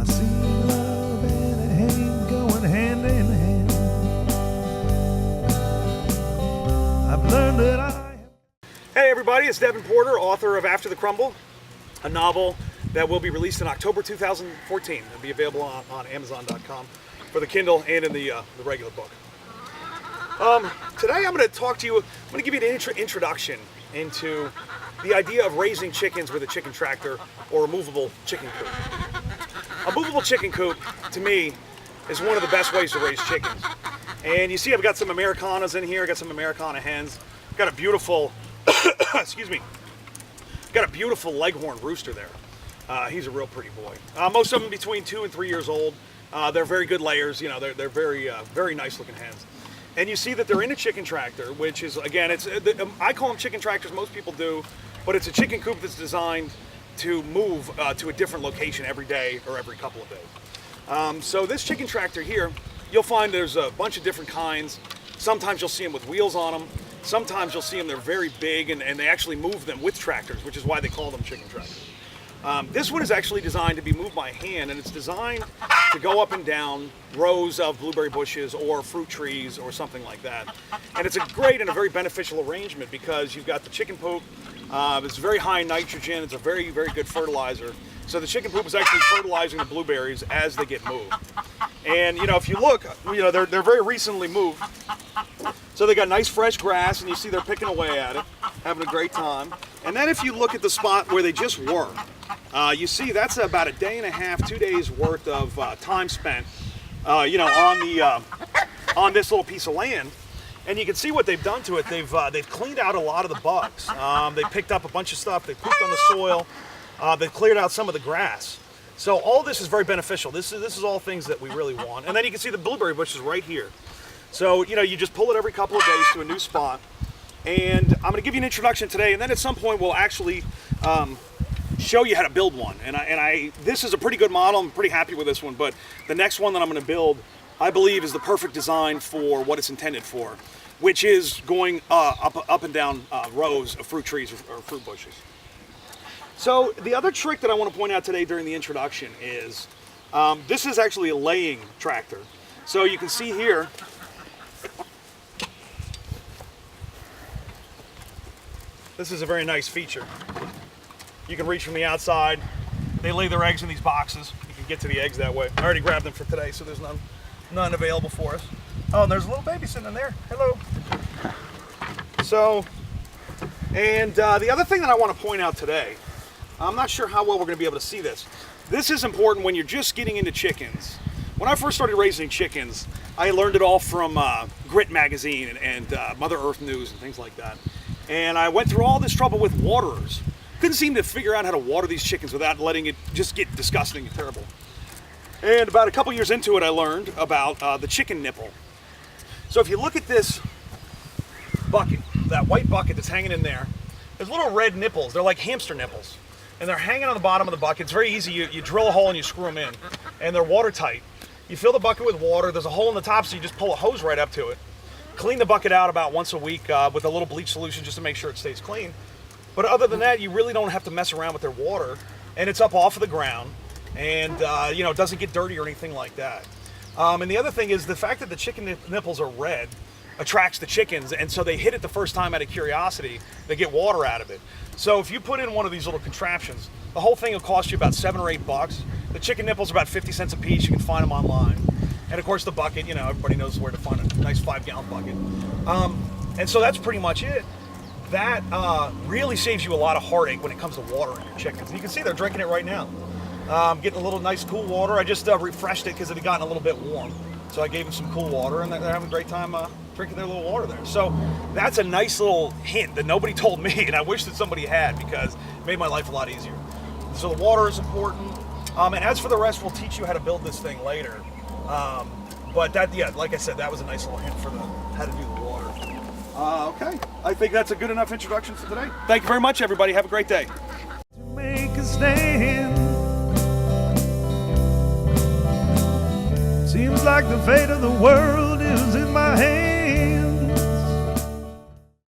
see love and hate going hand in hand. I've learned that Hey everybody, it's Devon Porter, author of After the Crumble, a novel that will be released in October 2014. It'll be available on Amazon.com for the Kindle and in the regular book. Today I'm going to talk to you, I'm going to give you an introduction into the idea of raising chickens with a chicken tractor or a movable chicken coop. A movable chicken coop, to me, is one of the best ways to raise chickens. And you see I've got some Americanas in here, I've got some Americana hens, I've got a beautiful, excuse me, got a beautiful leghorn rooster there. He's a real pretty boy. Most of them between 2 and 3 years old. They're very good layers, you know, they're very, very nice looking hens. And you see that they're in a chicken tractor, which is, again, I call them chicken tractors, most people do, but it's a chicken coop that's designed to move to a different location every day or every couple of days. So this chicken tractor here, you'll find there's a bunch of different kinds. Sometimes you'll see them with wheels on them. Sometimes you'll see them, they're very big, and they actually move them with tractors, which is why they call them chicken tractors. This one is actually designed to be moved by hand, and it's designed to go up and down rows of blueberry bushes or fruit trees or something like that. And it's a great and a very beneficial arrangement because you've got the chicken poop. It's very high in nitrogen. It's a very, very good fertilizer. So the chicken poop is actually fertilizing the blueberries as they get moved. And you know, if you look, you know, they're very recently moved. So they got nice fresh grass, and you see they're picking away at it, having a great time. And then if you look at the spot where they just were, you see that's about a day and a half, 2 days worth of time spent, you know, on this little piece of land. And you can see what they've done to it. They've cleaned out a lot of the bugs. They picked up a bunch of stuff. They pooped on the soil. They've cleared out some of the grass. So all this is very beneficial. This is all things that we really want. And then you can see the blueberry bushes right here. So, you know, you just pull it every couple of days to a new spot. And I'm going to give you an introduction today, and then at some point we'll actually show you how to build one. And this is a pretty good model. I'm pretty happy with this one, but the next one that I'm going to build, I believe, is the perfect design for what it's intended for, which is going up and down rows of fruit trees or fruit bushes. So the other trick that I want to point out today during the introduction is this is actually a laying tractor. So you can see here, this is a very nice feature. You can reach from the outside. They lay their eggs in these boxes. You can get to the eggs that way. I already grabbed them for today, so there's none available for us. Oh, and there's a little baby sitting in there. Hello. So, and the other thing that I want to point out today, I'm not sure how well we're going to be able to see this. This is important when you're just getting into chickens. When I first started raising chickens, I learned it all from Grit magazine and Mother Earth News and things like that. And I went through all this trouble with waterers. Couldn't seem to figure out how to water these chickens without letting it just get disgusting and terrible. And about a couple years into it, I learned about the chicken nipple. So if you look at this bucket, that white bucket that's hanging in there, there's little red nipples. They're like hamster nipples. And they're hanging on the bottom of the bucket. It's very easy. You drill a hole and you screw them in. And they're watertight. You fill the bucket with water. There's a hole in the top, so you just pull a hose right up to it. Clean the bucket out about once a week with a little bleach solution just to make sure it stays clean. But other than that, you really don't have to mess around with their water. And it's up off of the ground. And, you know, it doesn't get dirty or anything like that. And the other thing is the fact that the chicken nipples are red attracts the chickens, and so they hit it the first time out of curiosity. They get water out of it. So if you put in one of these little contraptions, the whole thing will cost you about $7 or $8. The chicken nipples are about 50 cents a piece. You can find them online. And of course the bucket, you know, everybody knows where to find a nice 5-gallon bucket. And so that's pretty much it. That really saves you a lot of heartache when it comes to watering your chickens. You can see they're drinking it right now. Getting a little nice cool water. I just refreshed it because it had gotten a little bit warm. So I gave them some cool water, and they're having a great time drinking their little water there. So that's a nice little hint that nobody told me, and I wish that somebody had, because it made my life a lot easier. So the water is important. And as for the rest, we'll teach you how to build this thing later. But that, yeah, like I said, that was a nice little hint for how to do the water. Okay, I think that's a good enough introduction for today. Thank you very much, everybody. Have a great day. to make a stand. Seems like the fate of the world is in my hands.